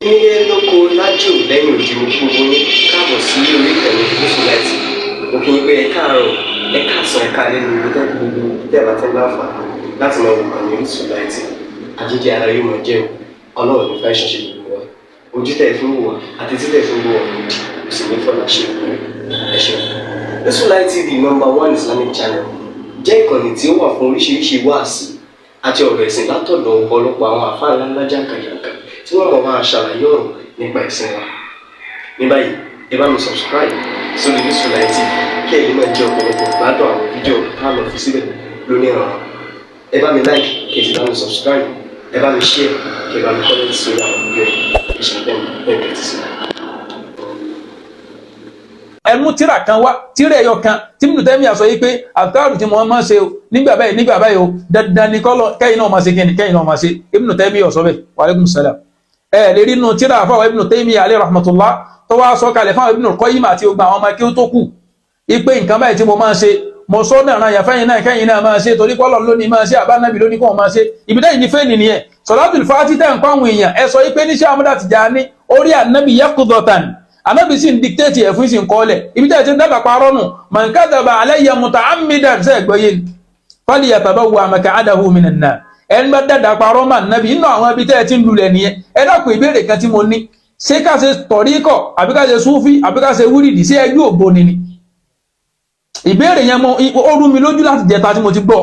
Nílé lóko lájò lẹ́yìn òdì mo kí gbogbo yín káàbọ̀ sí orí ìkànnì Musilight. Mo kí yín pé ẹ káàárọ̀, ẹ káàsán, ẹ káalẹ́ ní ibi tẹ́lẹ̀ gbogbo tẹ́lẹ̀ àti láǹfààní láti máa wò ìkànnì Musilight. Àjíjẹ ara yóò máa jẹun, ọlọ́run ní fẹ́ ṣọṣẹ́ gbogbo wa. Ojú tẹ̀ fún wò wá àti títẹ̀ fún wò wá lòdì, kò sì ní fọ́nà ṣe ẹ ṣeun. Musilight TV #1 Islamic channel jẹ́ ìkànnì tí ó wà fún oríṣiríṣi wáàsí àti ọ̀rọ̀ ẹ̀sìn látọ̀dọ̀ ọ̀pọ̀lọpọ̀ àwọn àfáà ńláńlá jàǹkàjàǹkà tí wọ́n mọ̀ máa ṣàlàyé ọ̀rọ̀ nípa ẹ̀sìn wa. Ní báyìí, ẹ bá mi subscribe sórí Musilight TV kí ẹ lè máa jẹ ọ̀pọ̀lọpọ̀ gbádùn àwọn fídíò táwọn fi síbẹ̀ lónìí ọ̀rọ̀. Ẹ bá mi like kí ẹ sì bá mi subscribe, ẹ bá mi share kí ẹ bá mi comment sórí àwọn fídíò yìí. Ìṣẹ̀lẹ̀ bẹ́ẹ̀ bẹ́ẹ̀ ti sí. Ẹ mú tírà kan wá, tírà ẹyọ kan tí Ibn Taymiyyah sọ yìí pé àkàrù tí mo máa ń ṣe o nígbà báyìí o dandan ni kọ́lọ̀ kẹ́yìn náà máa ṣe kíni kẹ́yìn náà máa ṣe. Ibn Taymiyyah sọ bẹ́ẹ̀. Wa alaikum salam. Ẹ lè rí inú tírà àfáwà Ibn Taymiyyah alayhi rahmatullah tó wá sọ kalẹ̀ fáwọn Ibn Qayyim àti ogbà àwọn ọmọ kí ó tó kù ipe nǹkan báyìí tí mo máa ń ṣe mo sọ náà ràn yàfẹ́yìn náà kẹ́yìn náà máa ṣe torí kọ́lọ̀ lónìí máa ṣe àbánábì lónìí kọ́ máa ṣe ibi tẹ́yìn ní fẹ́ẹ̀nì nìyẹn. Salatul Fati tẹ́ ń pa àwọn èèyàn ẹ sọ pé níṣẹ́ Ahmad Tijani orí ànábì yaqdatan ànábì sì ń dictate ẹ̀ fún ìsìn kọ́lẹ̀ ibi tẹ́yìn ti ń dàgbà parọ́ nù man kadhaba alayya muta'ammidan ṣe gbọ́yé falyatabawwa maq'adahu minan nar ẹni bá dàgbà parọ́ mà ànábì inú àwọn ibi tẹ́yìn ti ń lulẹ̀ nìyẹn. Ẹ dákun ìbéèrè kan tí mo ní ṣé ká ṣe tọ̀ríkọ̀ àbí ká ṣe súfí àbí ká ṣe wúrìdì sí ẹgbẹ́ ògbóni ni ìbéèrè yẹn ó rú mi lójú láti jẹta tí mo ti gbọ́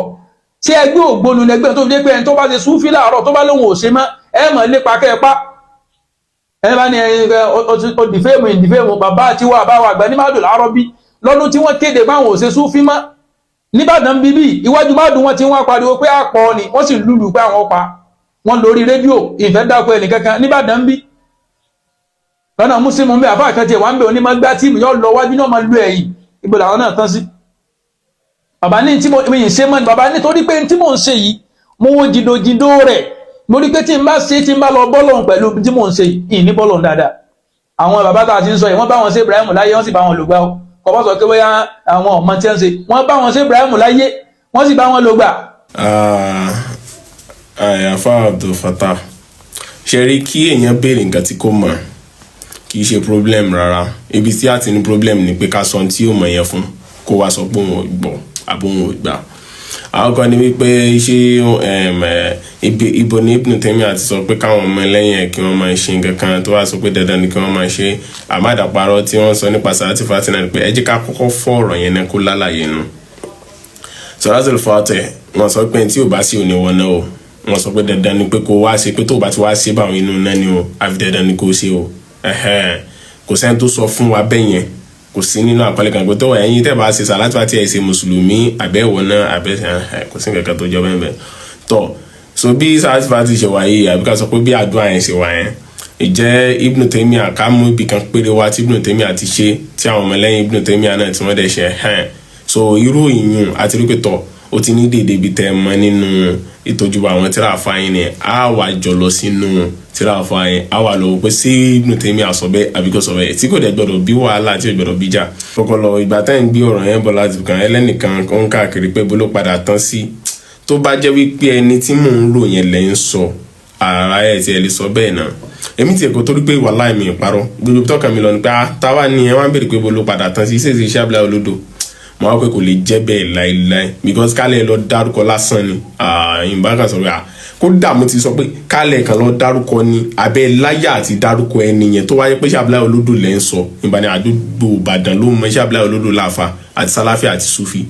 ṣé ẹgbẹ́ ògbóni lẹgbẹ́ tó fi dé pé ẹni tó bá ṣe súfí láàárọ̀ tó bá lóhun ò ṣe mọ́ ẹ mọ̀ lépa kẹ́ẹ̀pá ẹni bá ní ìdìfẹ́mù bàbá àti wà báwà àgbà ní Madul Arabi lọ́dún tí wọ́n kéde báwọn ò ṣe súfí mọ́ níbàdàn bíbí iwájú Madul wọn ti wọ́n pariwo pé àpọ̀ ni wọ́n sì lùlù pé àwọn pa wọn lórí rédíò ìfẹ́ dákọ̀ ẹnìkankan níbàdàn bí lọ́nà Muslim ń bẹ àfáà kan tiẹ̀ wá ń bẹ onímọ̀ gbá tíìmù yóò lọ wájú náà máa lu ẹ̀yìn ibo làwọn náà tán sí. Bàbá ní tí mo yìn ṣe mọ́ ni bàbá nítorí pé tí mò ń ṣe yìí mo wo jìdòjìdò rẹ̀ mo rí pé tí n bá ṣe tí n bá lọ bọ́lọ̀ pẹ̀lú tí mò ń ṣe yìí ní bọ́lọ̀ dáadáa. Àwọn bàbá tá a ti ń sọ yìí wọ́n bá wọn ṣe Ibrahim láyé wọ́n sì bá wọn lò gbà ó kọ́ sọ pé bóyá àwọn ọmọ tí wọ́n ṣe wọ́n bá wọn ṣe Ibrahim láyé wọ́n sì bá wọn lò gbà. Àyàfà Abdul Fattah ṣe rí kí èèyàn béèrè nǹkan tí kò mọ̀ kì í ṣe problem rárá ibi tí a ti ní problem ni pé ká sọ tí ó mọ̀ yẹn fún kó wá sọ pé òun ò gbọ́ àbí òun ò gbà. Àwọn kan ní wípé ṣé ibo ní Ibn Taymiyyah àti sọ pé káwọn ọmọ ẹlẹ́yìn ẹ̀ kí wọ́n máa ṣe nǹkan kan tó wá sọ pé dandan ni kí wọ́n máa ṣe àmàdàparọ́ tí wọ́n sọ nípa Salatul Fati náà pé ẹ jẹ́ ká kọ́kọ́ fọ́ ọ̀rọ̀ yẹn náà kó lálàyé nu. Salatul Fati wọ́n sọ pé tí ò bá sí òní wọn náà o wọ́n sọ pé dandan ni pé kó wá ṣe pé tó bá ti wá ṣe báwọn inú náà ni o àfi dandan ni kó ṣe o kò sẹ́ni tó sọ fún wa bẹ́ẹ̀ yẹn kò sí nínú àkọọ́lẹ̀ kan pé tó ẹ̀yin tẹ́ bá ṣe Salatul Fati ẹ̀ ṣe mùsùlùmí àbẹ̀wò náà kò sí nǹkan kan tó jọ bẹ́ẹ̀ bẹ́ẹ̀ tọ́ so bí Salatul Fati ṣe wà yìí àbí ká sọ pé bí àdúrà yẹn ṣe wà yẹn ìjẹ́ Ibn Taymiyyah ká mú ibì kan péré wá tí Ibn Taymiyyah ti ṣe tí àwọn ọmọlẹ́yìn Ibn Taymiyyah náà tí wọ́n dẹ̀ ṣe so irú ìyún àti rí pé tọ́ ó ti ní dèdè ibi tẹ́ mọ́ nínú ìtọ́jú àwọn tíra àfáyín ni a wà jọ lọ sínú tíra àfáyín a wà lọ pé sí Ibn Taymiyyah sọ bẹ́ẹ̀ àbí kò sọ bẹ́ẹ̀ tí kò dẹ̀ gbọdọ̀ bí wàhálà tí ò gbọdọ̀ bí jà kọ́kọ́ lọ ìgbà tẹ́ ń gbé ọ̀rọ̀ yẹn bọ̀ láti kàn ẹlẹ́nìkan kan káàkiri pé bó ló padà tán sí tó bá jẹ́ wípé ẹni tí mò ń rò yẹn lẹ́ ń sọ ara ẹ̀ tí ẹ lè sọ bẹ́ẹ̀ náà èmi tiẹ̀ kò torí pé wàhálà mi ìparọ́ gbogbo tọ́ka mi lọ ní pé táwa ni ẹ wá ń bèrè pé bó ló padà tán sí ṣèṣe iṣẹ́ abúlé olódò mo wá pé kò lè jẹ́ bẹ́ẹ̀ láìláì because kálẹ̀ lọ dárúkọ lásán ni ìbá kan sọ pé kó dààmú ti sọ pé kálẹ̀ kan lọ dárúkọ ni abẹ́ láyà àti dárúkọ ẹni yẹn tó wáyé pé ṣàbílẹ̀ olódò lẹ́ ń sọ ìbá ní àdúgbò Ìbàdàn ló mọ ṣàbílẹ̀ olódò láfa àti sálàfíà àti sufi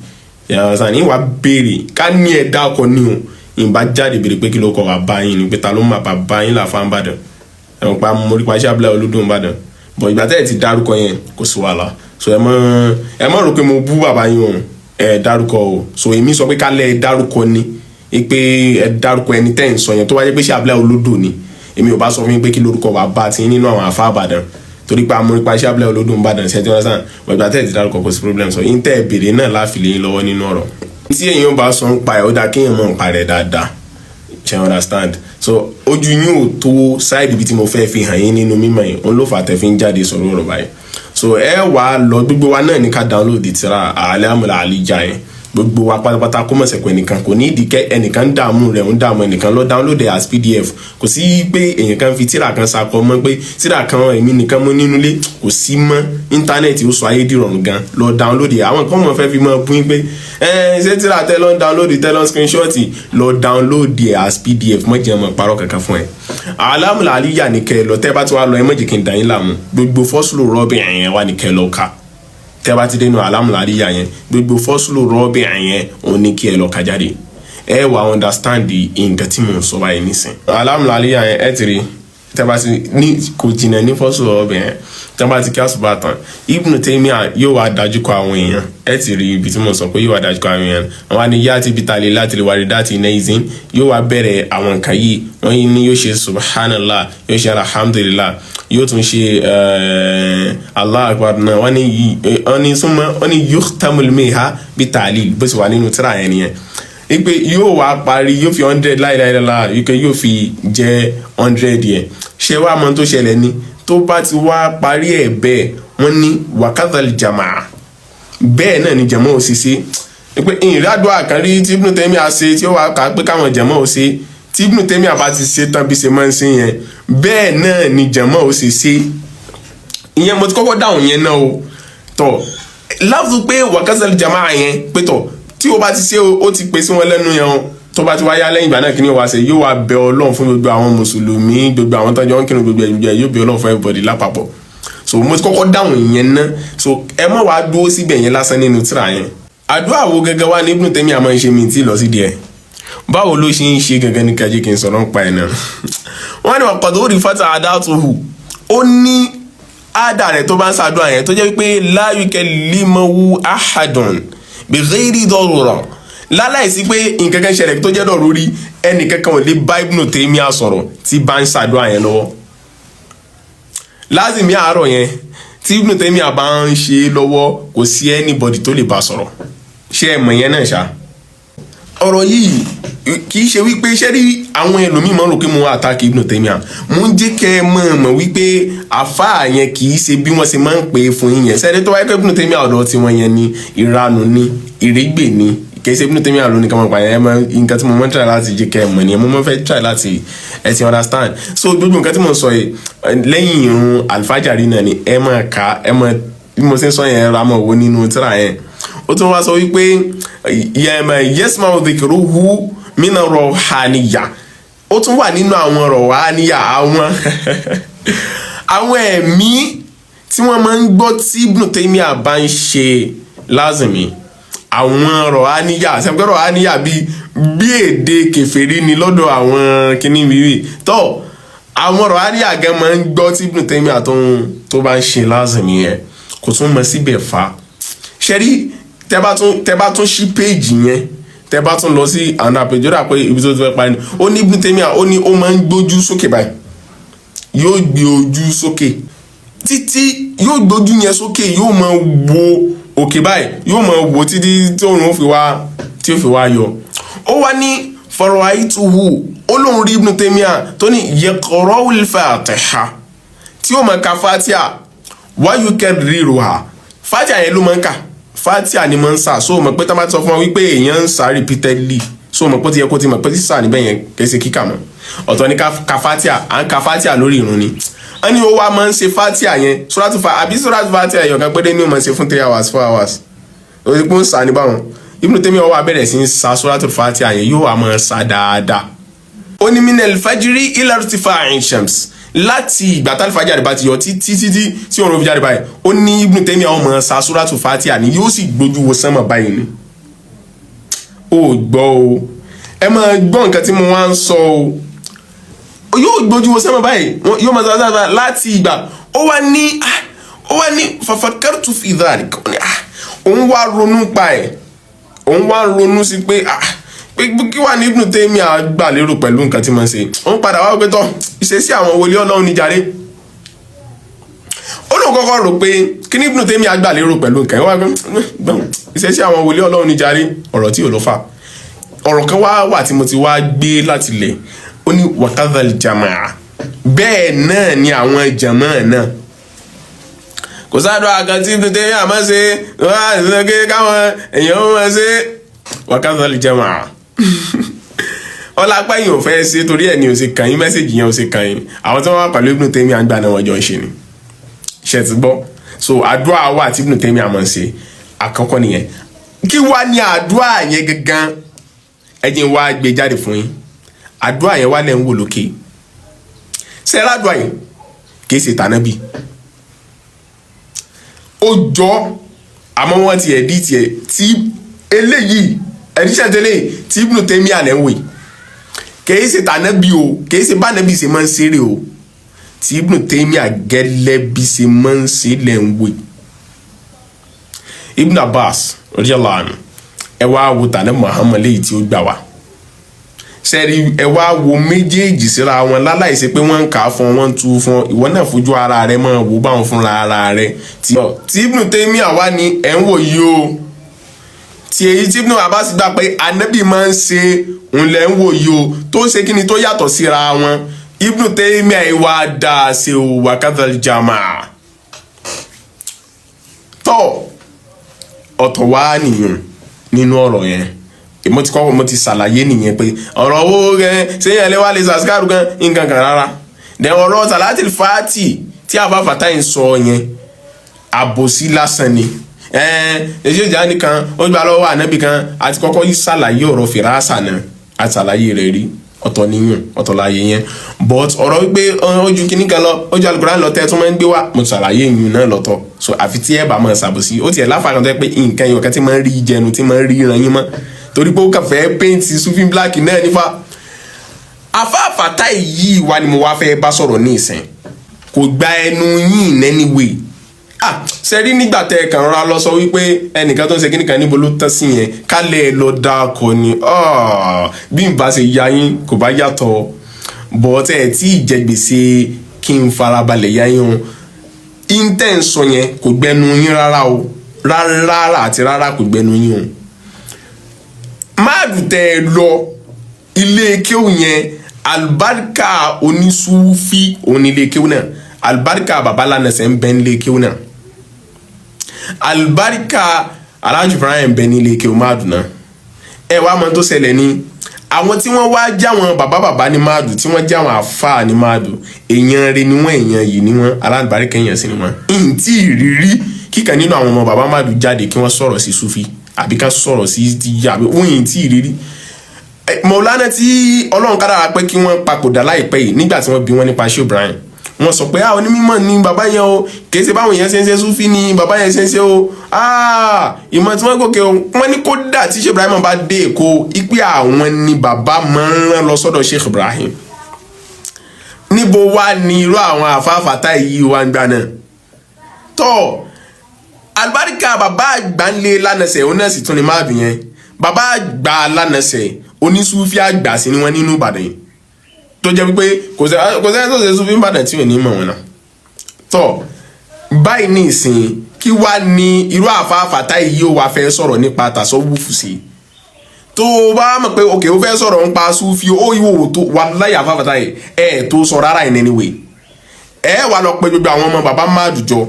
yàrá ní wàá béèrè ká ní ẹ dákọ ní o ìbá jáde béèrè pé kí ló kọ wà báyìí ni pé ta ló má bà báyìí láfa ń bàdàn ẹ̀wọ̀n pa mórí pa ṣàbílẹ̀ olódò ń bàdàn bọ̀ ìgbà tẹ́lẹ̀ ti dárúkọ yẹn kò sí wàhálà so ẹ mọ̀ rò pé mo bú bàbá yín o ẹ dárúkọ o so èmi sọ pé kálẹ̀ ẹ dárúkọ ni pé ẹ dárúkọ ẹni tẹ́ ń sọ yẹn tó wáyé pé ṣàbílẹ̀ olódò ni èmi ò bá sọ fún yín pé kí lórúkọ wà bá ti nínú àwọn àfa àbàdàn torí pé amúrípa ṣàbílẹ̀ olódò ń bàdàn ṣẹ́jú wọn sàn ìgbà tẹ́lẹ̀ ti dárúkọ kò sí problem so yín tẹ́ ẹ béèrè náà láfìlẹ̀ yín lọ́wọ́ nínú ọ̀rọ̀ tí èèyàn bá sọ ń pa ẹ̀ ó dáa kéèyàn mọ̀ ń pa rẹ̀ dáadáa ṣe understand so ojú yín ò tó side ibi tí mo fẹ́ fi hàn yín nínú mímọ̀ yìí òun ló fà tẹ́ fi ń jáde sọ̀rọ̀ ọ̀rọ̀ báyìí so ẹ wà lọ gbogbo wa náà ní ká download tírà A'lamul Aliyya yẹn gbogbo wa pátápátá kó mọ̀ sẹ́kọ̀ ẹnìkan kò ní ìdíkẹ́ ẹnìkan ń dààmú rẹ̀ ń dààmú ẹnìkan lọ download ẹ̀ as PDF kò sí pé èèyàn kan fi tíra kan sakọ mọ́ pé tíra kan èmi nìkan mọ́ nínú ilé kò sí mọ́ íńtánẹ́ẹ̀tì ó sọ ayé dìrọ̀rùn gan lọ download ẹ̀ àwọn kan mọ̀ fẹ́ fi mọ́ bún pé ṣé tíra tẹ́lọ̀ download tẹ́lọ̀ screenshot lọ download ẹ̀ as PDF mọ́ jẹ́ mọ́ parọ́ kankan fún ẹ̀ alámùlà àlíyà ní kẹ́ lọ tẹ́ bá ti wá lọ ẹ mọ́ jẹ́ kí n dà yín láàmú gbogbo fọ́sùlù rọ́bì ẹ̀yẹn wà ní kẹ́ lọ ká tẹ́ bá ti dénú alámùlà àlíyà yẹn gbogbo fọ́sùlù rọ́bì ẹ̀yẹn òun ní kí ẹ lọ ká jáde ẹ wà understand nǹkan tí mò ń sọ báyìí nísìn alámùlà àlíyà yẹn ẹ ti rí tẹ́ bá ti ní kò jìnnà ní fọ́sùlù rọ́bì yẹn tẹ́ bá ti kí àsùbá tán Ibn Taymiyyah yóò wá dájú kọ àwọn èèyàn ẹ ti rí ibi tí mo sọ pé yóò wá dájú kọ àwọn èèyàn àwọn àníyá ti bi tàlẹ́ láti lè wárí dáàtì iná ìzín yóò wá bẹ̀rẹ̀ àwọn nǹkan yìí wọ́n yìí ní yóò ṣe subhanallah yóò ṣe alhamdulillah yóò tún ṣe Allah akbar náà wọ́n ní súnmọ́ wọ́n ní yukhtamul miha bi ta'lil bó ṣe wà nínú tíra yẹn nìyẹn ipe yóò wá parí yóò fi 100 láìláìláà yóò fi jẹ́ 100 yẹn ṣé wàá mọ tó ṣẹlẹ̀ ni tó bá ti wá parí ẹ̀ bẹ́ẹ̀ wọ́n ní wakadhal jamaa bẹ́ẹ̀ náà ni jama ò sì ṣe pé ìrìnàjò àkànrí tí Ibn Taymiyyah ṣe tí ó wà ká pé káwọn jama ò ṣe tí Ibn Taymiyyah bá ti ṣe tán bí ṣe máa ń ṣe yẹn bẹ́ẹ̀ náà ni jama ò sì ṣe ìyẹn mo ti kọ́kọ́ dáhùn yẹn náà o tọ̀ láàfin pé wakadhal jamaa yẹn pé tọ̀ tí o bá ti ṣe ó ti pèsè wọn lẹ́nu yẹn o tó bá ti wá yá lẹ́yìn ìgbà náà kí ni ó wá ṣe yóò wá bẹ Ọlọ́run fún gbogbo àwọn mùsùlùmí gbogbo àwọn tọ́jú wọn kírun gbogbo ẹ̀jẹ̀ yóò bẹ Ọlọ́run fún everybody lápapọ̀ so mo ti kọ́kọ́ dáhùn ìyẹn náà so ẹ má wàá dúró síbẹ̀ yẹn lásán nínú tírà yẹn àdúrà wo gẹ́gẹ́ wá ní Ibn Taymiyyah máa ń ṣe mi tí lọ sí díẹ̀ báwo ló ṣe ń ṣe gẹ́gẹ́ ní kájí kí n sọ̀rọ̀ ń pa ẹ̀ náà wọ́n ní ọ̀pọ̀dọ̀ ó rí fata àdáàtúhù ó ní àdá rẹ̀ tó bá ń ṣàdúrà yẹn tó jẹ́ pé la yukallimuhu ahadun bi ghairi darura láláìsí pé nǹkan kan ṣẹlẹ̀ tó jẹ́ dọ̀rọ̀ rí ẹnìkankan ò lè bá Ibn Taymiyyah sọ̀rọ̀ tí bá ń ṣàdúrà yẹn lọ́wọ́ lázìmí àárọ̀ yẹn tí Ibn Taymiyyah bá ń ṣe lọ́wọ́ kò sí anybody tó lè bá sọ̀rọ̀ ṣé ẹ mọ̀ yẹn náà ṣá ọ̀rọ̀ yìí kì í ṣe wípé ṣé rí àwọn ẹlòmíì máa ń rò pé mo attack Ibn Taymiyyah mo ń jẹ́ kẹ́ ẹ mọ̀ wípé àfáà yẹn kì í ṣe bí wọ́n ṣe máa ń pè é fún yín yẹn sẹ́ni tó wáyé pé Ibn Taymiyyah ọ̀dọ̀ tí wọ́n yẹn ní ìranù ní ìrégbè ní kìí ṣe Ibn Taymiyyah lónìí kan mọ̀ pa yẹn nǹkan tí mo máa ń try láti jẹ́ kẹ́ ẹ mọ̀ nìyẹn mo máa ń fẹ́ try láti ẹ ti understand so gbogbo nǹkan tí mo sọ yìí lẹ́yìn irun alfajari náà ni ẹ máa ka ẹ máa bí mo ṣe ń sọ yẹn ra mọ̀ wo nínú tíra yẹn ó tún wá sọ wípé yasma'u dhikruhu mina ruhaniyya ó tún wà nínú àwọn ruhaniyya àwọn ẹ̀mí tí wọ́n máa ń gbọ́ tí Ibn Taymiyyah bá ń ṣe lázìmí àwọn ruhaniyya sẹ́pẹ́ ruhaniyya bí èdè kèfèrí ni lọ́dọ̀ àwọn kìíní wíwí tó àwọn ruhaniyya gan máa ń gbọ́ tí Ibn Taymiyyah tó bá ń ṣe lázìmí yẹn kò tún mọ síbẹ̀ fa ṣẹ́rí tẹ́ bá tún ṣí péèjì yẹn tẹ́ bá tún lọ sí àwọn àpèjọ́dà pé ibi tó ti fẹ́ parí ó ní Ibn Taymiyyah ó ní ó máa ń gbójú sókè báyìí yóò gbé ojú sókè títí yóò gbójú yẹn sókè yóò máa wo òkè báyìí yóò máa wo títí tí òun tí ó fi wá yọ ó wá ní fara'aytuhu ó lóun rí Ibn Taymiyyah tó ní yaqra'ul Fatiha tí ó máa ka Fatiha wa yukarriruha Fatiha yẹn ló máa ń kà Fatiha ni mo ń sà so mọ̀ pé tá bá sọ fún wa wípé èèyàn ń sà repeatedly so mọ̀ pé ó ti yẹ kó ti mọ̀ pé sísà níbẹ̀ yẹn kẹsì kíkà mọ́ ọ̀tọ̀ ní ka Fatiha à ń ka Fatiha lórí ìrun ni wọ́n ní ó wá máa ń ṣe Fatiha yẹn Suratu Fatiha ẹ̀yọ̀ kan péré ní ó máa ṣe fún 3 hours 4 hours ó ti pọ́n sà ní báwọn Ibn Taymiyyah wá bẹ̀rẹ̀ sí ń sa Suratu Fatiha yẹn yóò wá máa sà dáadáa ó ní minal fajri ila irtifa'i shams láti ìgbà tá alifajari bá ti yọ títí tí òun fi jáde báyìí ó ní Ibn Taymiyyah ọmọ sa Suratu Fatiha ni yóò sì gbójú wo sánmà báyìí ni ó gbọ́ o ẹ máa gbọ́ nǹkan tí mo wá ń sọ o yóò gbójú wo sánmà báyìí yóò máa sára láti ìgbà ó wá ní fafakartu fi dhalik òun wá ronú pa ẹ̀ òun wá ronú sí pé kí wà ní Ibn Taymiyyah gbà lérò pẹ̀lú nǹkan tí mo ń ṣe òun padà wá pé tọ́ ìṣesí àwọn wòlíì Ọlọ́run ní jàre ó lóun kọ́kọ́ rò pé kí ní Ibn Taymiyyah gbà lérò pẹ̀lú nǹkan wá pé ìṣesí àwọn wòlíì Ọlọ́run ní jàre ọ̀rọ̀ tí ò ló fà ọ̀rọ̀ kan wà tí mo ti wá gbé láti lẹ̀ ó ní wakadhal jamaa bẹ́ẹ̀ náà ni àwọn jamaa náà kò sáàdọ̀ àkàn tí Ibn Taymiyyah máa ṣe káwọn èèyàn máa ṣe wákàtí jamaa ọlápá yìí ò fẹ́ ṣe torí ẹ̀ ni ò ṣe kàn yín mẹ́sẹ̀gì yẹn ò ṣe kàn yín àwọn tí wọ́n wá pẹ̀lú Ibn Taymiyyah àgbà náà wọ́n jọ ń ṣe ni ṣe ti gbọ́ so àdúrà wà tí Ibn Taymiyyah àmọ́ ṣe àkọ́kọ́ nìyẹn kí wá ní àdúrà yẹn gangan ẹ jẹ́ wá gbé jáde fún yín àdúrà yẹn wá lẹ́ ń wò lókè ṣe ládùá yìí kì í ṣe tànábì ó jọ àmọ́ wọ́n ti ẹ̀dí tiẹ̀ tí eléyìí ẹ̀díṣẹ́ tẹ́lẹ̀ tí Ibn Taymiyyah lẹ́ ń wò kìí ṣe tànábì o kìí ṣe bánábì ṣe máa ń ṣeré o tí Ibn Taymiyyah gẹ́lẹ́ bí ṣe máa ń ṣe lẹ́ ń wò. Ibn Abbas radiyallahu anhu ẹ wá wo tànábì Muhammad léyìí tí ó gbà wá sẹ́rí ẹ wá wo méjèèjì síra wọn láláìsí pé wọ́n ń kà á fún wọn tú fún ìwọ náà fojú ara rẹ máa wò báwọn fúnra ara rẹ tí Ibn Taymiyyah wá ní ẹ̀ ń wò yìí o tí èyí tí Ibn Abbas gbà pé ànábì máa ń ṣe òun lẹ́ ń wò yìí o tó ń ṣe kí ni tó yàtọ̀ síra wọn Ibn Taymiyyah ìwà dáa ṣe o wákàtí jamaa tọ́ ọ̀tọ̀ wá nìyẹn nínú ọ̀rọ̀ yẹn mo ti ṣàlàyé nìyẹn pé ọ̀rọ̀ owó gan ṣé yẹn lè wá lè ṣàṣkàrù gan nǹkan kan rárá dẹ̀ ọ̀rọ̀ Salatul Fati tí Àfà Fatai ń sọ yẹn àbòsí lásán ni ẹ̀ṣẹ̀ ìjà nìkan ó gbà lọ́wọ́ ànábì kan àti kọ́kọ́ yìí ṣàlàyé ọ̀rọ̀ fìràṣà náà àti ṣàlàyé rẹ̀ rí ọ̀tọ̀ níyàn ọ̀tọ̀ láàyè yẹn but ọ̀rọ̀ wípé ojú kìíní kan lọ ojú Al-Qur'an lọ tẹ́ tún máa ń gbé wá mo ṣàlàyé ìyún náà lọ́tọ̀ so àfi tí ẹ bá máa ṣàbòsí ó tiẹ̀ láfàá kan tó yẹ pé nǹkan yọ̀ọ̀kan tí máa ń rí jẹnu tí máa ń rí ìran yín mọ́ torí pé ó kàn fẹ́ paint Sufi black náà nífa Àfà Fatai yìí wá ni mo wá fẹ́ bá sọ̀rọ̀ ní ìsìn kò gba ẹnu yín in any way sẹ́rí nígbà tẹ́ ẹ kàn rọra lọ sọ wípé ẹnìkan tó ń ṣe kíní kan níbo ló tán sí yẹn kálẹ̀ ẹ lọ dáko ni bí n bá ṣe ya yín kò bá yàtọ̀ bọ́tẹ́ ẹ̀ tí ìjẹ gbèsè kí n farabalẹ̀ ya yín o intense yẹn kò gbẹnu yín rárá o rárá àti rárá kò gbẹnu yín o máàdù tẹ́ ẹ lọ ilé kéwù yẹn alibarika onísúfì onílé kéwù náà alibarika babalanẹsẹ ń bẹ nílé kéwù náà alibarika Alhaji Ibrahim bẹ nílé kéwù máàdù náà ẹ wá mọ tó ṣẹlẹ̀ ní àwọn tí wọ́n wá jáwọn bàbá ní máàdù tí wọ́n jáwọn àfáà ní máàdù èèyàn rẹ ni wọ́n èèyàn yìí ni wọ́n alábàríkà èèyàn sí ni wọ́n ìntì ìrírí kíkà nínú àwọn ọmọ bàbá máàdù jáde kí wọ́n sọ̀rọ̀ sí Sufi àbí ká sọ̀rọ̀ sí yàbí wọ́n ìntì ìrírí Mọ̀lánà tí Ọlọ́run kádàrá pé kí wọ́n papòdà láìpẹ́ yìí nígbà tí wọ́n bí wọ́n nípa Sheikh Ibrahim wọ́n sọ pé onímọ̀ ni bàbá yẹn o kìí ṣe báwọn èèyàn ṣe ń ṣe Sufi ni bàbá yẹn ṣe ń ṣe o ìmọ̀ tí wọ́n gòkè o wọ́n ní kódà tí Sheikh Ibrahim bá dé Èkó ipe àwọn ni bàbá máa ń rán lọ sọ́dọ̀ Sheikh Ibrahim níbo wá ní irú àwọn Àfà Fatai yìí wá ń gbà náà tọ́ alibarika bàbá àgbà ń lé lánàṣẹ òun náà sì tún ni má bì yẹn bàbá àgbà lánàṣẹ onísúfì àgbà sí ni wọ́n nínú Ìbàdàn yìí tó jẹ́ wípé kò sẹ́ni tó ṣe Sufi Ìbàdàn tí ò ní mọ̀ wọn náà tọ́ báyìí ní ìsìn kí wá ní irú Àfà Fatai yìí ó wá fẹ́ sọ̀rọ̀ nípa tasawufu sí tó bá mọ̀ pé òkè ó fẹ́ sọ̀rọ̀ nípa Sufi ó yíwò tó wà láyé Àfà Fatai tó sọ rárá in any way wà lọ pé gbogbo àwọn ọmọ bàbá máàdù jọ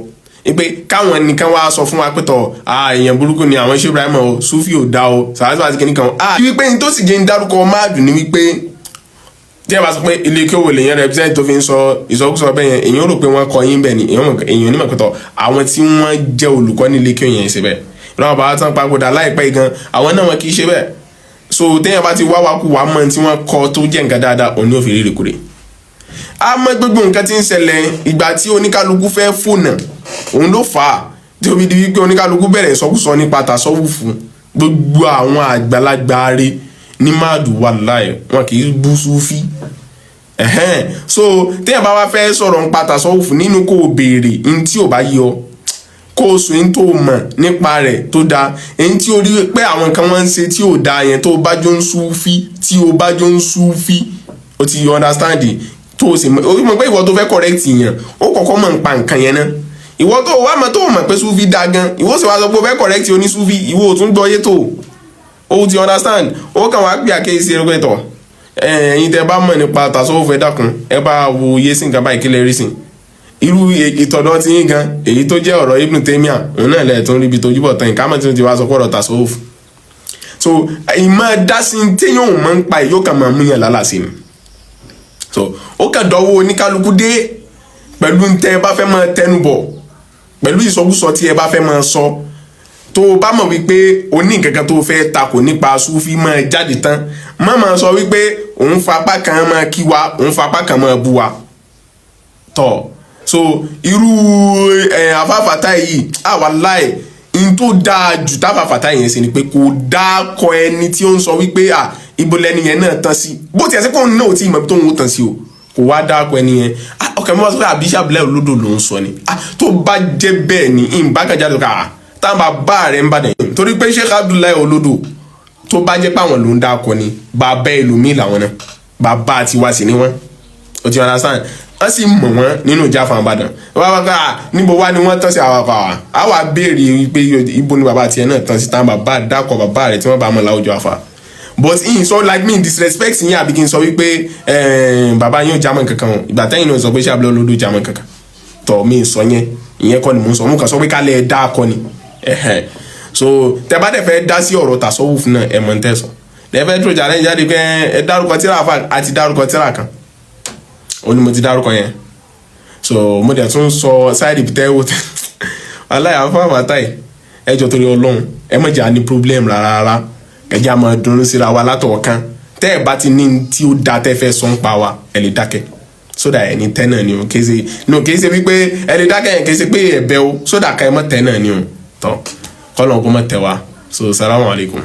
pé káwọn nìkan wá sọ fún wa pé tọ èèyàn burúkú ni àwọn Sheikh Ibrahim o Sufi ò dá o sàrásì àti kìnìkan wípé ní tó sì jẹ́ ń dárúkọ máàdù ni wípé tí ẹ bá sọ pé ilé kéwò lèyàn represent tó fi ń sọ ìsọkúsọ bẹ́ẹ̀ yẹn èèyàn rò pé wọ́n kọ yín bẹ́ẹ̀ ni èèyàn onímọ̀ pẹ̀tọ̀ àwọn tí wọ́n jẹ́ olùkọ́ ní ilé kéwò yẹn ṣe bẹ́ẹ̀ ìlànà bàbá tán papòdà láìpẹ́ gan àwọn náà wọn kì í ṣe bẹ́ẹ̀ so téèyàn bá ti wá wákù wá mọ́ tí wọ́n kọ tó jẹ́ nǹkan dáadáa òun ni ó fi rí rèkúrè àmọ́ gbogbo nǹkan tí ń ṣẹlẹ̀ ìgbà tí oníkálukú fẹ́ fònà òun ló fà á tí ó fi di wípé oníkálukú bẹ̀rẹ̀ ìsọkúsọ nípa tasawufu gbogbo àwọn àgbàlagbà rẹ̀ ní máàdù wallahi wọn kì í bú Sufi so téèyàn bá wá fẹ́ sọ̀rọ̀ nípa tasawufu nínú kó o béèrè ní tí ò bá yọ kó o sùn ní tó o mọ̀ nípa rẹ̀ tó dáa èyí tí o rí pé àwọn kan wọ́n ń ṣe tí ò dáa yẹn tó o bá jọ ń Sufi tí o bá jọ ń Sufi o ti understand tó o sì mọ̀ pé ìwọ tó fẹ́ correct yẹn ó kọ́kọ́ mọ̀ nípa nǹkan yẹn náà ìwọ tó wá mọ̀ tó mọ̀ pé Sufi dáa gan ìwọ sì wá sọ pé o fẹ́ correct oní Sufi ìwọ ò tún gbọ́ yé tó o ti understand ó kàn wá pé àkéyèsí ẹgbẹ́ tọ̀ ẹ̀yin tẹ́ bá mọ̀ nípa tasawufu ẹ dákun ẹ bá wo iye sí nǹkan báyìí kílẹ̀ rí sìn irú ìtọ̀dọ̀ tí yín gan èyí tó jẹ́ ọ̀rọ̀ Ibn Taymiyyah òun náà lẹ̀ tó ń ríbi tójúbọ̀ tán ìkámọ̀ tí ó ti wá sọ pọ̀rọ̀ tasawufu so ìmọ̀ dásí téèyàn ò mọ̀ ń pa yóò kàn máa mú yàn lálàsí ni so ó kàn dọ́wọ́ oníkálukú dé pẹ̀lú ntẹ́ ẹ bá fẹ́ máa tẹnu bọ̀ pẹ̀lú ìsọkúsọ tí ẹ bá fẹ́ máa sọ tó o bá mọ̀ wípé o ní nǹkan kan tó fẹ́ takò nípa Sufi máa jáde tán má máa sọ wípé òun fapá kan máa kí wa òun fapá kan máa bú wa tọ̀ so irú afáfàtà yìí àwàláì in tó dáa jù táfàfàtà yẹn sí ni pé kò dákọ ẹni tí ó ń sọ wípé ibo lẹni yẹn náà tán sí bó tiẹ̀ sí pé òun náà ò tí ì mọ̀ bí tóun ó tán sí o kò wá dákọ ẹni yẹn ọkàn mi wá sọ pé àbíṣà Abdullahi Olodo ló ń sọ ni tó bá jẹ́ bẹ́ẹ̀ ni ìbákanjá ló kà táwọn bàbá rẹ̀ ń bàdàn torí pé Sheikh Abdullahi Olodo tó bá jẹ́ pé àwọn ló ń dákọ ni bàbá ẹlòmíì làwọn náà bàbá tiwa sì ni wọ́n ó ti understand wọ́n sì mọ̀ wọ́n nínú ìjà fún àbàdàn wọ́n bá ká níbo wá ni wọ́n tán sí àwọn àfàwà àwa béèrè pé ibo ni bàbá tiẹ̀ náà tán sí táwọn bàbá dákọ̀ bàbá rẹ̀ tí wọ́n bá mọ̀ láwùjọ àfà but in so like me disrespect yín àbí kí n sọ wípé bàbá yín ò jámọ́ kankan o ìgbà tẹ́yìn náà sọ pé Sheikh Abdullahi Olodo jámọ́ kankan tọ̀ mí sọ yẹn ìyẹn kọ́ ni mò ń sọ mò ń kàn sọ pé kálẹ̀ ẹ̀ dá kọ́ ni so tẹ́ bá dẹ̀ fẹ́ dá sí ọ̀rọ̀ tasawuf náà ẹ̀ mọ̀ ń tẹ̀sán ẹ̀ fẹ́ tó jà lẹ́yìn jáde pé ẹ dárúkọ tíra àti dárúkọ tíra kan ó ní mo ti dárúkọ yẹn so mo dẹ̀ tún sọ sáìdì tẹ́ wò tẹ́ aláya fún àbátá yìí ẹjọ́ torí Ọlọ́run ẹ má jà ní problem rárá kẹjá máa dùnnú síra wa látọ̀ọ̀kan tẹ́ ẹ bá ti ní tí ó da tẹ́ fẹ́ sọ ń pa wa ẹ lè dákẹ́ sódà ẹni tẹ́ náà ni o kì í ṣe wípé ẹ lè dákẹ́ yẹn kì í ṣe pé ẹ̀bẹ̀ o sódà ká ẹ mọ̀ tẹ́ náà ni o tọ́ kọ́ lọ́n kó mọ̀ tẹ́ wa so salamu alaykum.